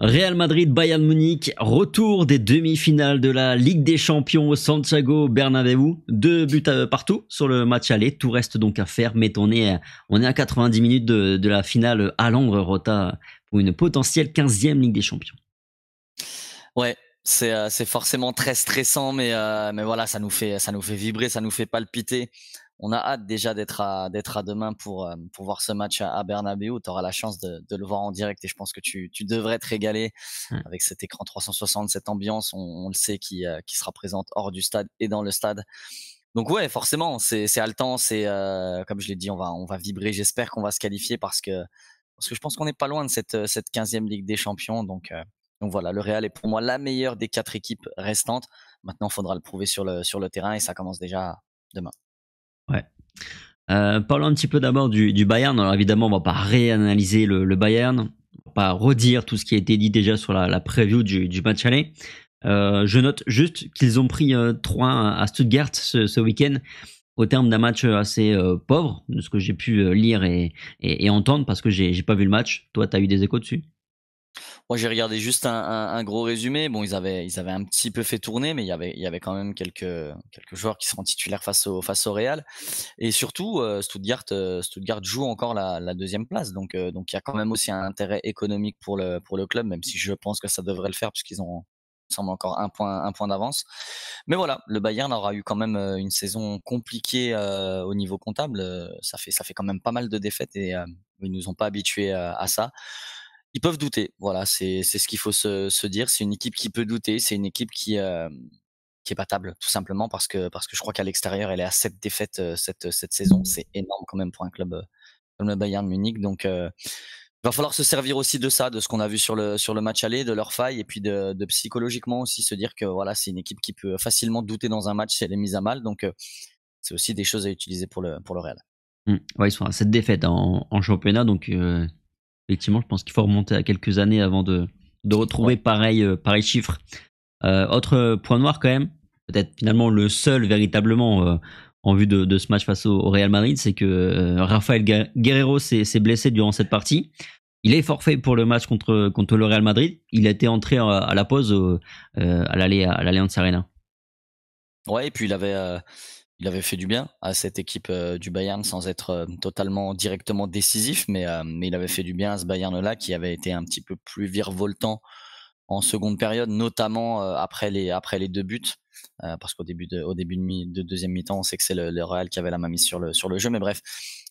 Real Madrid, Bayern Munich, retour des demi-finales de la Ligue des Champions au Santiago Bernabéu. 2 buts partout sur le match aller. Tout reste donc à faire, mais on est à 90 minutes de la finale à Londres, Rota, pour une potentielle 15e Ligue des Champions. Ouais, c'est forcément très stressant, mais voilà, ça nous fait vibrer, ça nous fait palpiter. On a hâte déjà d'être à demain pour voir ce match à Bernabéu. Tu auras la chance de le voir en direct et je pense que tu devrais te régaler avec cet écran 360, cette ambiance, on le sait, qui sera présente hors du stade et dans le stade. Donc ouais, forcément, c'est haletant, c'est comme je l'ai dit, on va vibrer. J'espère qu'on va se qualifier parce que je pense qu'on n'est pas loin de cette 15e Ligue des Champions. Donc voilà, le Real est pour moi la meilleure des 4 équipes restantes. Maintenant, il faudra le prouver sur le terrain et ça commence déjà demain. Ouais. Parlons un petit peu d'abord du Bayern. Alors évidemment, on va pas réanalyser le Bayern, on va pas redire tout ce qui a été dit déjà sur la preview du match aller. Je note juste qu'ils ont pris 3-1 à Stuttgart ce week-end, au terme d'un match assez pauvre, de ce que j'ai pu lire et entendre, parce que j'ai pas vu le match. Toi, tu as eu des échos dessus? Moi, j'ai regardé juste un gros résumé. Bon, ils avaient un petit peu fait tourner, mais il y avait quand même quelques joueurs qui seront titulaires face au Real. Et surtout, Stuttgart joue encore la deuxième place. Donc il y a quand même aussi un intérêt économique pour le club, même si je pense que ça devrait le faire puisqu'ils ont semble encore un point d'avance. Mais voilà, le Bayern aura eu quand même une saison compliquée au niveau comptable. Ça fait quand même pas mal de défaites et ils nous ont pas habitués à ça. Ils peuvent douter, voilà, c'est ce qu'il faut se dire. C'est une équipe qui peut douter, c'est une équipe qui est battable, tout simplement parce que je crois qu'à l'extérieur, elle est à 7 défaites cette saison. C'est énorme quand même pour un club comme le Bayern Munich. Donc, il va falloir se servir aussi de ça, de ce qu'on a vu sur le match aller, de leurs failles et puis de psychologiquement aussi se dire que voilà, c'est une équipe qui peut facilement douter dans un match si elle est mise à mal. Donc, c'est aussi des choses à utiliser pour le Real. Ouais, ils sont à 7 défaites en championnat, donc effectivement, je pense qu'il faut remonter à quelques années avant de retrouver pareil chiffre. Autre point noir quand même, peut-être finalement le seul véritablement en vue de ce match face au Real Madrid, c'est que Rafael Guerreiro s'est blessé durant cette partie. Il est forfait pour le match contre le Real Madrid. Il a été entré à la pause à l'Allianz Arena. Ouais, et puis il avait fait du bien à cette équipe du Bayern sans être totalement directement décisif, mais il avait fait du bien à ce Bayern-là qui avait été un petit peu plus virevoltant en seconde période, notamment après les 2 buts, parce qu'au début de deuxième mi-temps, on sait que c'est le Real qui avait la main mise sur le jeu, mais bref,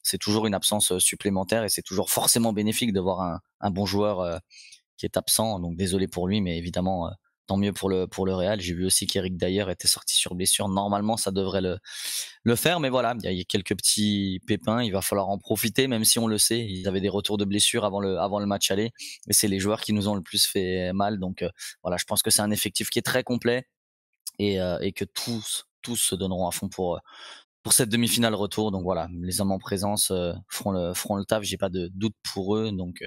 c'est toujours une absence supplémentaire et c'est toujours forcément bénéfique de voir un bon joueur qui est absent. Donc désolé pour lui, mais évidemment tant mieux pour le Real. J'ai vu aussi qu'Eric Dyer était sorti sur blessure. Normalement, ça devrait le faire, mais voilà, il y a quelques petits pépins. Il va falloir en profiter, même si on le sait. Ils avaient des retours de blessures avant le match aller, mais c'est les joueurs qui nous ont le plus fait mal. Donc voilà, je pense que c'est un effectif qui est très complet et que tous se donneront à fond pour cette demi-finale retour. Donc voilà, les hommes en présence feront le taf. J'ai pas de doute pour eux. Donc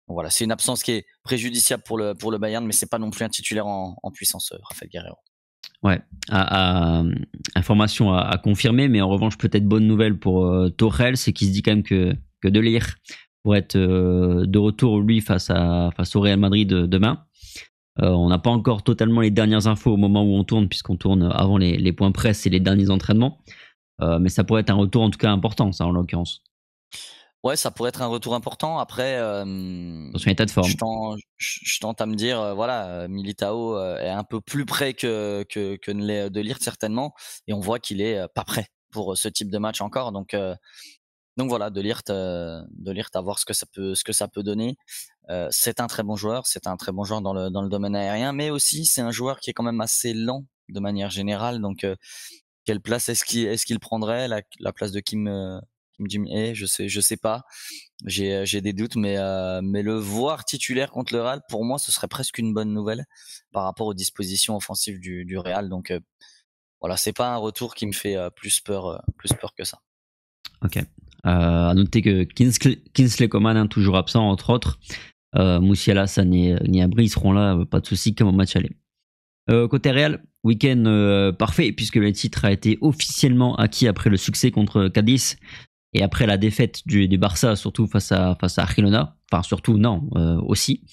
voilà, c'est une absence qui est préjudiciable pour le Bayern, mais c'est pas non plus un titulaire en puissance, Rafael Guerreiro. Ouais, information à confirmer, mais en revanche peut-être bonne nouvelle pour Tuchel, c'est qu'il se dit quand même que De Ligt pour être de retour lui face au Real Madrid demain. On n'a pas encore totalement les dernières infos au moment où on tourne, puisqu'on tourne avant les points presse et les derniers entraînements, mais ça pourrait être un retour en tout cas important, ça en l'occurrence. Ouais, ça pourrait être un retour important. Après, Dans son état de forme. Je tente à me dire, voilà, Militao est un peu plus près que ne l'est De Ligt certainement, et on voit qu'il est pas prêt pour ce type de match encore. Donc voilà, De Ligt, à voir ce que ça peut donner. C'est un très bon joueur, dans le domaine aérien, mais aussi c'est un joueur qui est quand même assez lent de manière générale. Donc quelle place est-ce qu'il prendrait la place de Kim Jim-hae, je sais pas. J'ai des doutes, mais le voir titulaire contre le Real, pour moi, ce serait presque une bonne nouvelle par rapport aux dispositions offensives du Real. Donc voilà, c'est pas un retour qui me fait plus peur que ça. Ok. À noter que Kingsley Coman, toujours absent entre autres. Musiala, Niabri, ils seront là, pas de souci comme au match aller. Côté Real, week-end parfait puisque le titre a été officiellement acquis après le succès contre Cadiz et après la défaite du Barça, surtout face à Girona. Enfin surtout non, aussi.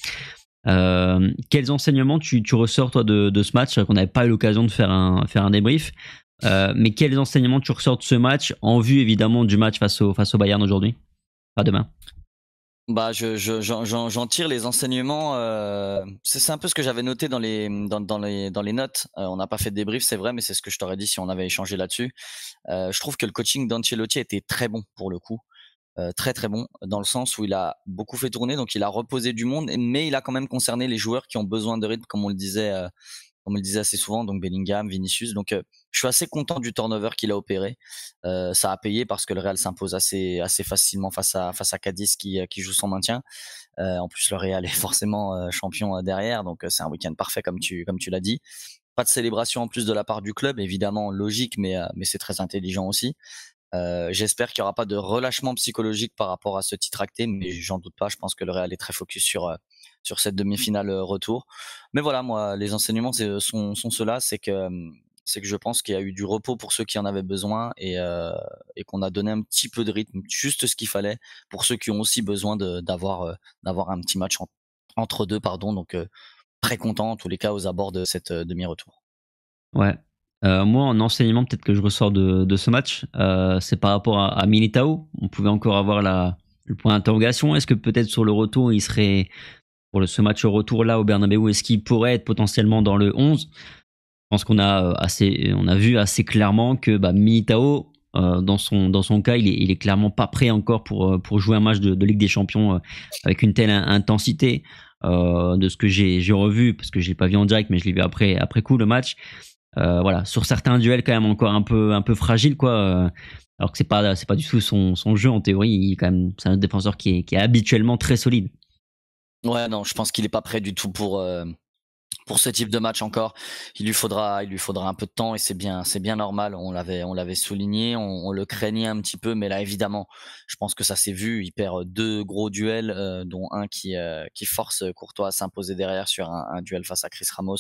Quels enseignements tu ressors toi de ce match? Qu'on n'avait pas eu l'occasion de faire un débrief, mais quels enseignements tu ressors de ce match en vue évidemment du match face au Bayern aujourd'hui, pas demain? Bah, j'en tire les enseignements. C'est un peu ce que j'avais noté dans les notes. On n'a pas fait de débrief, c'est vrai, mais c'est ce que je t'aurais dit si on avait échangé là-dessus. Je trouve que le coaching d'Ancelotti était très bon pour le coup. Très très bon dans le sens où il a beaucoup fait tourner, donc il a reposé du monde, mais il a quand même concerné les joueurs qui ont besoin de rythme, comme on le disait assez souvent, donc Bellingham, Vinicius. Donc je suis assez content du turnover qu'il a opéré. Ça a payé parce que le Real s'impose assez facilement face à Cadiz qui joue son maintien. En plus le Real est forcément champion derrière, donc c'est un week-end parfait comme tu l'as dit. Pas de célébration en plus de la part du club, évidemment logique, mais c'est très intelligent aussi. J'espère qu'il n'y aura pas de relâchement psychologique par rapport à ce titre acté, mais j'en doute pas. Je pense que le Real est très focus sur cette demi-finale retour. Mais voilà, moi, les enseignements sont ceux-là, c'est que je pense qu'il y a eu du repos pour ceux qui en avaient besoin et qu'on a donné un petit peu de rythme, juste ce qu'il fallait pour ceux qui ont aussi besoin d'avoir un petit match entre deux, pardon. Donc très content en tous les cas aux abords de cette demi-retour. Ouais. Moi, en enseignement, peut-être que je ressors de ce match, c'est par rapport à Militao. On pouvait encore avoir le point d'interrogation. Est-ce que peut-être sur le retour, il serait, pour ce match au retour là au Bernabeu, est-ce qu'il pourrait être potentiellement dans le 11? Je pense qu'on a vu assez clairement que Militao, dans son cas, il est clairement pas prêt encore pour jouer un match de Ligue des Champions avec une telle intensité. De ce que j'ai revu, parce que je l'ai pas vu en direct, mais je l'ai vu après coup le match. Voilà, sur certains duels quand même encore un peu fragile quoi. Alors que c'est pas du tout son jeu en théorie. C'est un défenseur qui est habituellement très solide. Ouais, non, je pense qu'il est pas prêt du tout pour ce type de match encore. Il lui faudra un peu de temps et c'est bien normal. On l'avait souligné, on le craignait un petit peu, mais là évidemment, je pense que ça s'est vu. Il perd deux gros duels, dont un qui force Courtois à s'imposer derrière sur un duel face à Chris Ramos.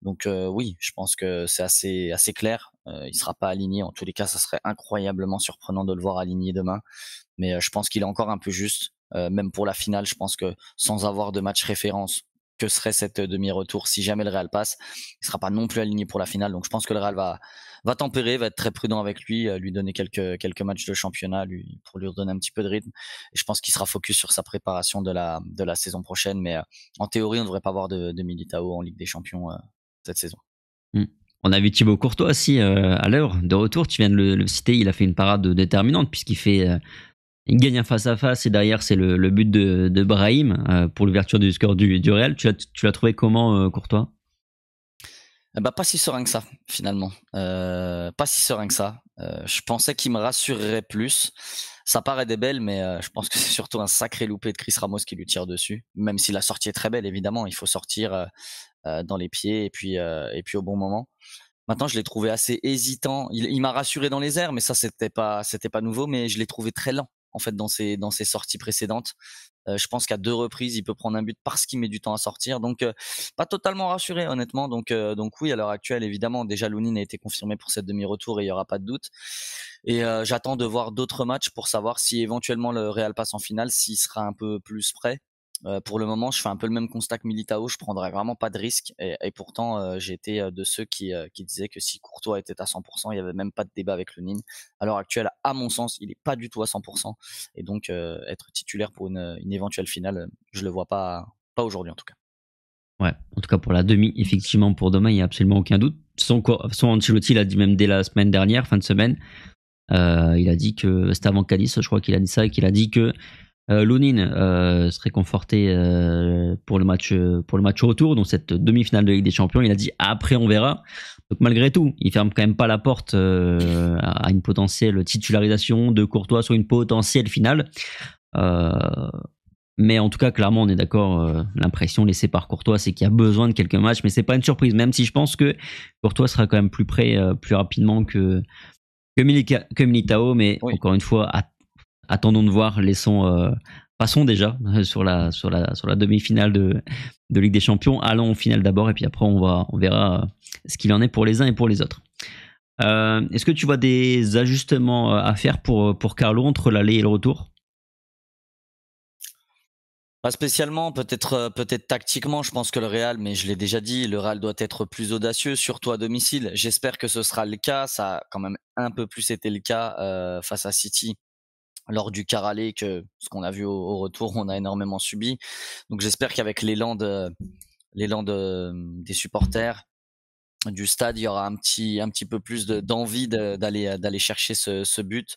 Donc oui, je pense que c'est assez clair. Il sera pas aligné. En tous les cas, ça serait incroyablement surprenant de le voir aligné demain. Mais je pense qu'il est encore un peu juste. Même pour la finale, je pense que sans avoir de match référence, que serait cette demi-retour si jamais le Real passe, il sera pas non plus aligné pour la finale. Donc je pense que le Real va tempérer, va être très prudent avec lui donner quelques matchs de championnat pour lui redonner un petit peu de rythme. Et je pense qu'il sera focus sur sa préparation de la saison prochaine. Mais en théorie, on ne devrait pas voir de Militao en Ligue des Champions cette saison. On a vu Thibaut Courtois aussi à l'heure de retour. Tu viens de le citer, il a fait une parade déterminante puisqu'il fait il gagne un face-à-face et derrière c'est le but de Brahim pour l'ouverture du score du Real. Tu l'as trouvé comment, Courtois? Pas si serein que ça finalement. Pas si serein que ça. Je pensais qu'il me rassurerait plus. Ça paraît débile, mais je pense que c'est surtout un sacré loupé de Chris Ramos qui lui tire dessus. Même si la sortie est très belle, évidemment, il faut sortir dans les pieds et puis au bon moment. Maintenant, je l'ai trouvé assez hésitant. Il m'a rassuré dans les airs, mais ça c'était pas nouveau. Mais je l'ai trouvé très lent en fait dans ses sorties précédentes. Je pense qu'à 2 reprises, il peut prendre un but parce qu'il met du temps à sortir. Donc pas totalement rassuré honnêtement. Donc oui, à l'heure actuelle, évidemment, déjà Lounine a été confirmé pour cette demi-retour et il y aura pas de doute. Et j'attends de voir d'autres matchs pour savoir si éventuellement le Real passe en finale, s'il sera un peu plus prêt. Pour le moment, je fais un peu le même constat que Militao. Je prendrais vraiment pas de risque. Et pourtant, j'ai été de ceux qui disaient que si Courtois était à 100%, il y avait même pas de débat avec Lunin. À l'heure actuelle, à mon sens, il est pas du tout à 100%. Et donc, être titulaire pour une éventuelle finale, je le vois pas aujourd'hui en tout cas. Ouais, en tout cas pour la demi, effectivement pour demain, il n'y a absolument aucun doute. Son Ancelotti l'a dit même dès la semaine dernière, fin de semaine. Il a dit que c'était avant Cadiz, je crois qu'il a dit ça, et qu'il a dit que Lunin serait conforté pour le match retour, donc cette demi-finale de Ligue des Champions. Il a dit après on verra. Donc malgré tout, il ferme quand même pas la porte à une potentielle titularisation de Courtois sur une potentielle finale. Mais en tout cas, clairement, on est d'accord. L'impression laissée par Courtois, c'est qu'il y a besoin de quelques matchs, mais c'est pas une surprise. Même si je pense que Courtois sera quand même plus prêt plus rapidement que Militao. Mais Oui. encore une fois, attendons de voir. Passons déjà sur la demi-finale de Ligue des Champions. Allons en finale d'abord, et puis après on verra ce qu'il en est pour les uns et pour les autres. Est-ce que tu vois des ajustements à faire pour Carlo entre l'aller et le retour? Pas spécialement, peut-être tactiquement, je pense que le Real, mais je l'ai déjà dit, le Real doit être plus audacieux, surtout à domicile. J'espère que ce sera le cas. Ça a quand même un peu plus été le cas face à City lors du quart aller que ce qu'on a vu au retour, on a énormément subi. Donc j'espère qu'avec des supporters du stade, il y aura un petit peu plus d'envie d'aller chercher ce but.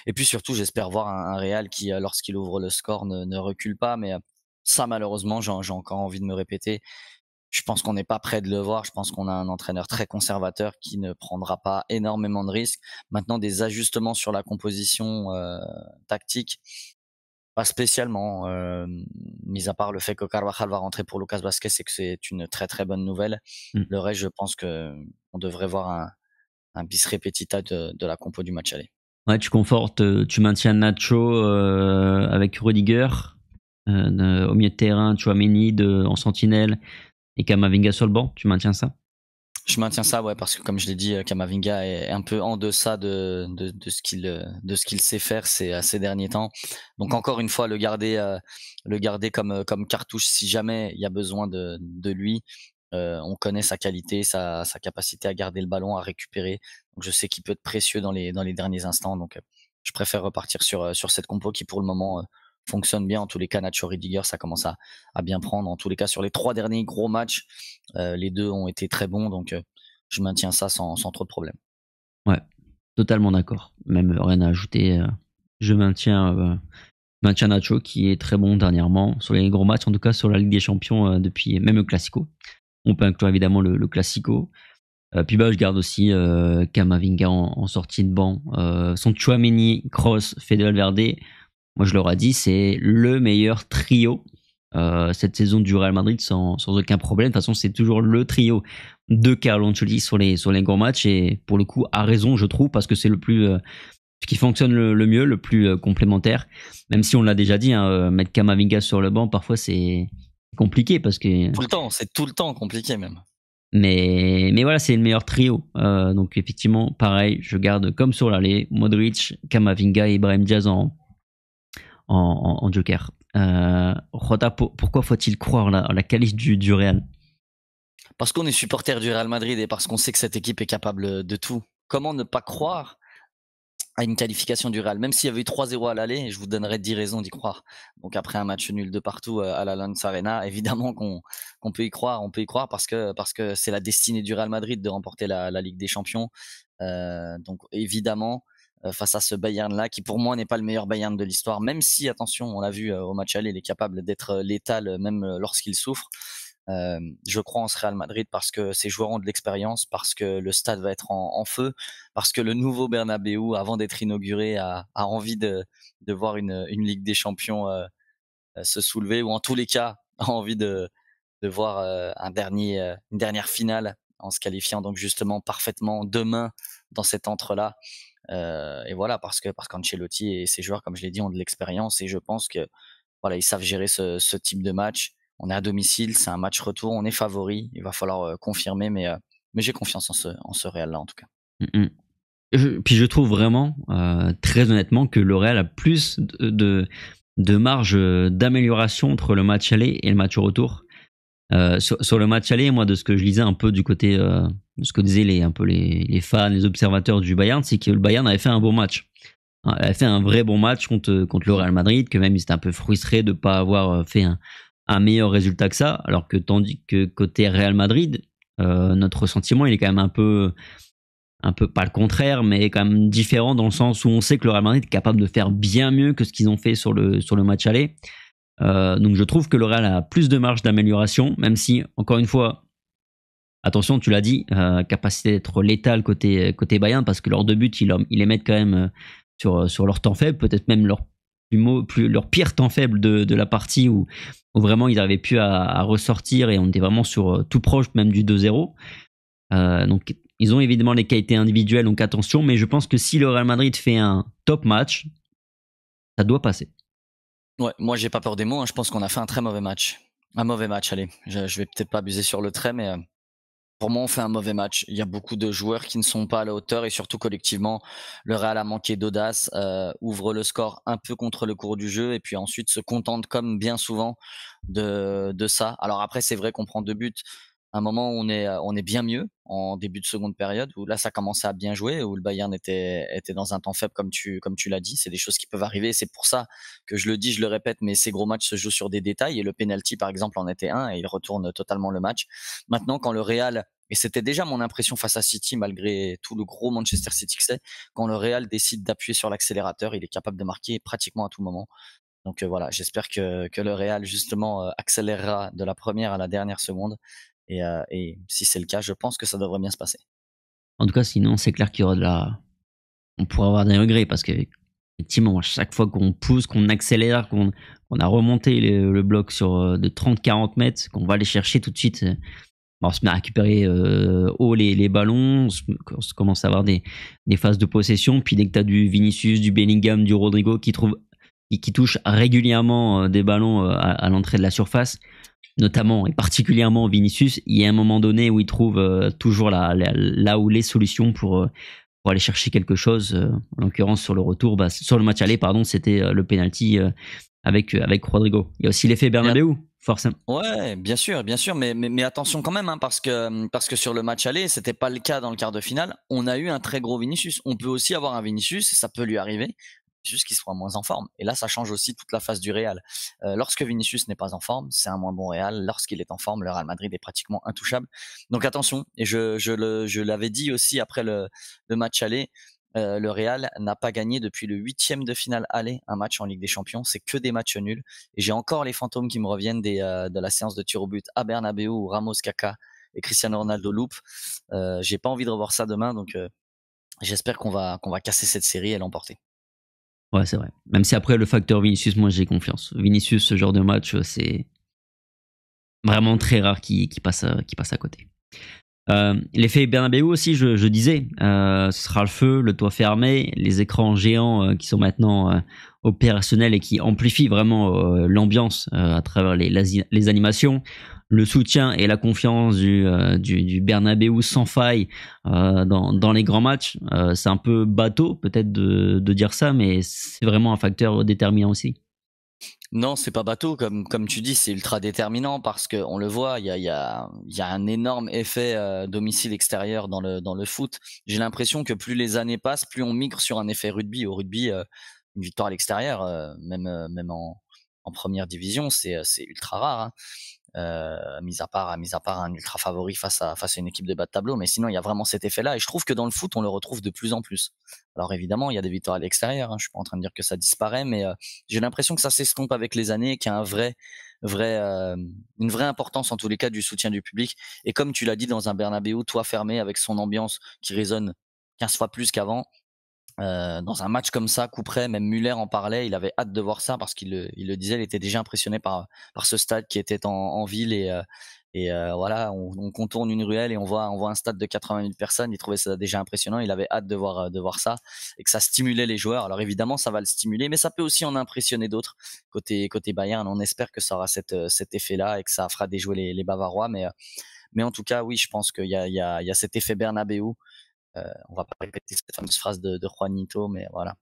Et puis surtout, j'espère voir un Real qui, lorsqu'il ouvre le score, ne recule pas. Mais ça, malheureusement, j'ai encore envie de me répéter. Je pense qu'on n'est pas prêt de le voir. Je pense qu'on a un entraîneur très conservateur qui ne prendra pas énormément de risques. Maintenant, des ajustements sur la composition tactique, pas spécialement. Mis à part le fait que Carvajal va rentrer pour Lucas Vazquez et que c'est une très très bonne nouvelle. Le reste, je pense que on devrait voir un bis repetita de la compo du match aller. Ouais, tu confortes, tu maintiens Nacho avec Rudiger au milieu de terrain, Tchouaméni en sentinelle et Camavinga sur le banc. Tu maintiens ça? Je maintiens ça, ouais, parce que comme je l'ai dit, Camavinga est un peu en deçà de ce qu'il sait faire ces derniers temps. Donc encore une fois, le garder comme cartouche si jamais il y a besoin de lui. On connaît sa qualité, sa capacité à garder le ballon, à récupérer. Donc je sais qu'il peut être précieux dans les derniers instants. Donc je préfère repartir sur cette compo qui pour le moment fonctionne bien. En tous les cas, Nacho Rudiger, ça commence à bien prendre. En tous les cas, sur les 3 derniers gros matchs, les 2 ont été très bons. Donc je maintiens ça sans trop de problème. Ouais, totalement d'accord. Même rien à ajouter. Je maintiens Nacho qui est très bon dernièrement sur les gros matchs, en tout cas sur la Ligue des Champions depuis même le Classico. On peut inclure évidemment le Classico. Puis je garde aussi Camavinga en sortie de banc. Son Tchouaméni, Kroos, Fede Valverde, moi je leur ai dit, c'est le meilleur trio cette saison du Real Madrid sans aucun problème. De toute façon, c'est toujours le trio de Carlo Ancelotti sur les gros matchs et pour le coup, a raison, je trouve, parce que c'est ce qui fonctionne le mieux, le plus complémentaire. Même si on l'a déjà dit, mettre Camavinga sur le banc, parfois c'est compliqué parce que c'est tout le temps compliqué même. Mais voilà, c'est le meilleur trio. Donc effectivement, pareil, je garde comme sur l'aller Modric, Camavinga et Brahim Diaz en joker. Rota, pourquoi faut-il croire la qualité du Real? Parce qu'on est supporter du Real Madrid et parce qu'on sait que cette équipe est capable de tout. Comment ne pas croire à une qualification du Real, même s'il y avait eu 3-0 à l'aller, je vous donnerais 10 raisons d'y croire. Donc après un match nul de partout à l'Allianz Arena, évidemment qu'on peut y croire, on peut y croire parce que c'est la destinée du Real Madrid de remporter la Ligue des Champions. Donc évidemment, face à ce Bayern là qui pour moi n'est pas le meilleur Bayern de l'histoire, même si attention, on l'a vu au match aller, il est capable d'être létal même lorsqu'il souffre. Je crois en ce Real Madrid parce que ces joueurs ont de l'expérience, parce que le stade va être en feu, parce que le nouveau Bernabéu, avant d'être inauguré, a envie de voir une Ligue des Champions se soulever, ou en tous les cas a envie de voir une dernière finale en se qualifiant donc justement parfaitement demain dans cet entre-là. Et voilà, parce qu'Ancelotti et ses joueurs, comme je l'ai dit, ont de l'expérience et je pense que voilà, ils savent gérer ce type de match. On est à domicile, c'est un match retour, on est favori. Il va falloir confirmer, mais j'ai confiance en ce Real-là en tout cas. Puis je trouve vraiment, très honnêtement, que le Real a plus de marge d'amélioration entre le match aller et le match retour. Sur le match aller, moi, de ce que je lisais un peu du côté de ce que disaient les fans, les observateurs du Bayern, c'est que le Bayern avait fait un bon match. Elle a fait un vrai bon match contre le Real Madrid, que même ils étaient un peu frustrés de ne pas avoir fait un meilleur résultat que ça, alors que tandis que côté Real Madrid, notre sentiment il est quand même un peu pas le contraire, mais quand même différent dans le sens où on sait que le Real Madrid est capable de faire bien mieux que ce qu'ils ont fait sur le match aller. Donc je trouve que le Real a plus de marge d'amélioration, même si encore une fois, attention, tu l'as dit, capacité d'être létal côté Bayern, parce que leurs deux buts ils les mettent quand même sur leur temps faible, peut-être même leur pire temps faible de la partie où vraiment ils n'arrivaient plus à ressortir et on était vraiment sur tout proche même du 2-0. Donc ils ont évidemment les qualités individuelles, donc attention, mais je pense que si le Real Madrid fait un top match, ça doit passer. Ouais, moi j'ai pas peur des mots, hein. Je pense qu'on a fait un très mauvais match. Un mauvais match, allez. Je vais peut-être pas abuser sur le trait, mais Pour moi, on fait un mauvais match. Il y a beaucoup de joueurs qui ne sont pas à la hauteur et surtout collectivement, le Real a manqué d'audace, ouvre le score un peu contre le cours du jeu et puis ensuite se contente comme bien souvent de ça. Alors après, c'est vrai qu'on prend 2 buts. À un moment, on est bien mieux en début de seconde période où là, ça commençait à bien jouer, où le Bayern était dans un temps faible comme tu l'as dit. C'est des choses qui peuvent arriver. C'est pour ça que je le dis, je le répète, mais ces gros matchs se jouent sur des détails et le penalty, par exemple, en était un et il retourne totalement le match. Maintenant, quand le Real et c'était déjà mon impression face à City, malgré tout le gros Manchester City que c'est, quand le Real décide d'appuyer sur l'accélérateur, il est capable de marquer pratiquement à tout moment. Donc voilà, j'espère que le Real justement accélérera de la première à la dernière seconde. Et si c'est le cas, je pense que ça devrait bien se passer. En tout cas, sinon, c'est clair qu'il y aura on pourrait avoir des regrets parce qu'effectivement, à chaque fois qu'on pousse, qu'on accélère, qu'on a remonté le bloc de 30-40 mètres, qu'on va aller chercher tout de suite, on se met à récupérer haut les ballons, on se commence à avoir des phases de possession. Puis dès que tu as du Vinicius, du Bellingham, du Rodrigo qui touche régulièrement des ballons à l'entrée de la surface, notamment et particulièrement Vinicius, il y a un moment donné où il trouve toujours là où les solutions pour aller chercher quelque chose. En l'occurrence sur le retour, sur le match aller, pardon, c'était le penalty avec Rodrigo. Il y a aussi l'effet Bernabeu, forcément. Ouais, bien sûr, mais attention quand même, hein, parce que sur le match aller, c'était pas le cas dans le quart de finale. On a eu un très gros Vinicius. On peut aussi avoir un Vinicius, ça peut lui arriver, juste qu'il soit moins en forme. Et là, ça change aussi toute la face du Real. Lorsque Vinicius n'est pas en forme, c'est un moins bon Real. Lorsqu'il est en forme, le Real Madrid est pratiquement intouchable. Donc attention. Et je l'avais dit aussi après le match aller. Le Real n'a pas gagné depuis le 8e de finale aller un match en Ligue des Champions. C'est que des matchs nuls. Et j'ai encore les fantômes qui me reviennent de la séance de tir au but à Bernabeu où Ramos, Kaká et Cristiano Ronaldo loupent. J'ai pas envie de revoir ça demain, donc j'espère qu'on va casser cette série et l'emporter. Ouais, c'est vrai. Même si après le facteur Vinicius, moi j'ai confiance. Vinicius, ce genre de match, c'est vraiment très rare qu'il passe à côté. L'effet Bernabeu aussi, je disais, ce sera le feu, le toit fermé, les écrans géants qui sont maintenant opérationnels et qui amplifient vraiment l'ambiance à travers les animations, le soutien et la confiance du Bernabeu sans faille dans les grands matchs. C'est un peu bateau peut-être de dire ça, mais c'est vraiment un facteur déterminant aussi. Non, c'est pas bateau, comme tu dis, c'est ultra déterminant parce que on le voit, il y a un énorme effet domicile extérieur dans le foot. J'ai l'impression que plus les années passent, plus on migre sur un effet rugby. Au rugby, une victoire à l'extérieur, même en première division, c'est ultra rare. Hein. Mis à part un ultra favori face à une équipe de bas de tableau, mais sinon il y a vraiment cet effet-là et je trouve que dans le foot on le retrouve de plus en plus. Alors évidemment il y a des victoires à l'extérieur, hein, je suis pas en train de dire que ça disparaît, mais j'ai l'impression que ça s'estompe avec les années, qu'il y a une vraie importance en tous les cas du soutien du public et comme tu l'as dit dans un Bernabeu toit fermé avec son ambiance qui résonne 15 fois plus qu'avant. Dans un match comme ça, coup près, même Muller en parlait, il avait hâte de voir ça parce qu'il le disait, il était déjà impressionné par ce stade qui était en ville voilà, on contourne une ruelle et on voit un stade de 80 000 personnes. Il trouvait ça déjà impressionnant. Il avait hâte de voir ça et que ça stimulait les joueurs. Alors évidemment, ça va le stimuler, mais ça peut aussi en impressionner d'autres côté Bayern. On espère que ça aura cet effet-là et que ça fera déjouer les Bavarois. Mais en tout cas, oui, je pense qu'il y a cet effet Bernabeu. On va pas répéter cette fameuse phrase de Juanito, mais voilà.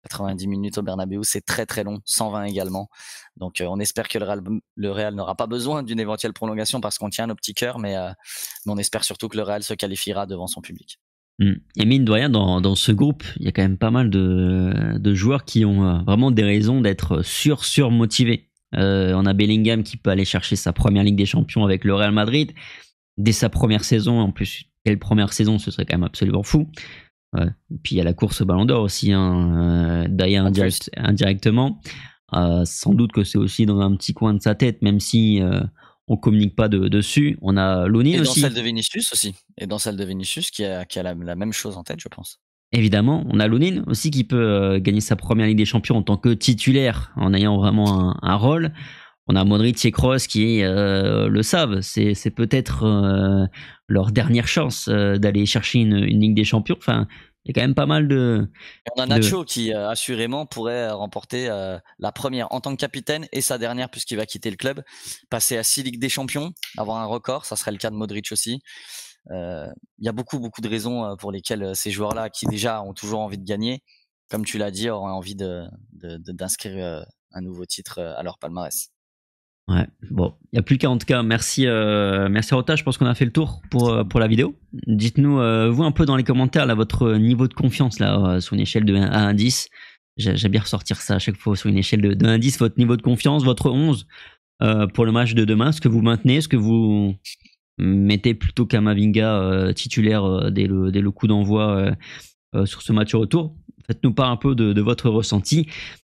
90 minutes au Bernabeu, c'est très très long, 120 également. Donc on espère que le Real n'aura pas besoin d'une éventuelle prolongation parce qu'on tient nos petits cœurs, mais on espère surtout que le Real se qualifiera devant son public. Et mine de rien, dans ce groupe, il y a quand même pas mal de joueurs qui ont vraiment des raisons d'être surmotivés. On a Bellingham qui peut aller chercher sa première Ligue des Champions avec le Real Madrid dès sa première saison. En plus, quelle première saison, ce serait quand même absolument fou. Et puis il y a la course au Ballon d'Or aussi, hein, d'ailleurs indirectement. Sans doute que c'est aussi dans un petit coin de sa tête, même si on communique pas dessus. On a Lunin aussi. Et dans celle de Vinicius aussi. Et dans celle de Vinicius qui a la même chose en tête, je pense. Évidemment, on a Lunin aussi qui peut gagner sa première Ligue des Champions en tant que titulaire, en ayant vraiment un rôle. On a Modric et Kroos qui le savent. C'est peut-être leur dernière chance d'aller chercher une Ligue des Champions. Enfin, il y a quand même pas mal de... On a Nacho qui assurément pourrait remporter la première en tant que capitaine et sa dernière puisqu'il va quitter le club. Passer à 6 Ligues des Champions, avoir un record, ça serait le cas de Modric aussi. Il y a beaucoup de raisons pour lesquelles ces joueurs-là, qui déjà ont toujours envie de gagner, comme tu l'as dit, auraient envie d'inscrire un nouveau titre à leur palmarès. Ouais, bon, il n'y a plus qu'à en tout cas. Merci Rota, je pense qu'on a fait le tour pour la vidéo. Dites-nous, vous un peu dans les commentaires, là, votre niveau de confiance là, sur une échelle de 1 à 10. J'aime bien ressortir ça à chaque fois sur une échelle de 1 à 10, votre niveau de confiance, votre 11 pour le match de demain. Est-ce que vous maintenez, est-ce que vous mettez plutôt Kamavinga titulaire dès le coup d'envoi sur ce match retour? Faites-nous part un peu de votre ressenti.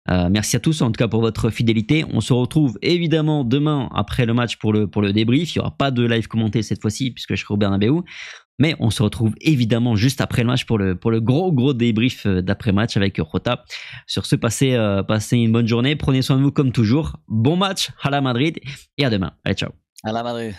Merci à tous en tout cas pour votre fidélité. On se retrouve évidemment demain après le match pour le débrief. Il n'y aura pas de live commenté cette fois-ci puisque je serai au Bernabéu. Mais on se retrouve évidemment juste après le match pour le gros débrief d'après-match avec Rota. Sur ce, passez une bonne journée. Prenez soin de vous comme toujours. Bon match à la Madrid et à demain. Allez, ciao. À la Madrid.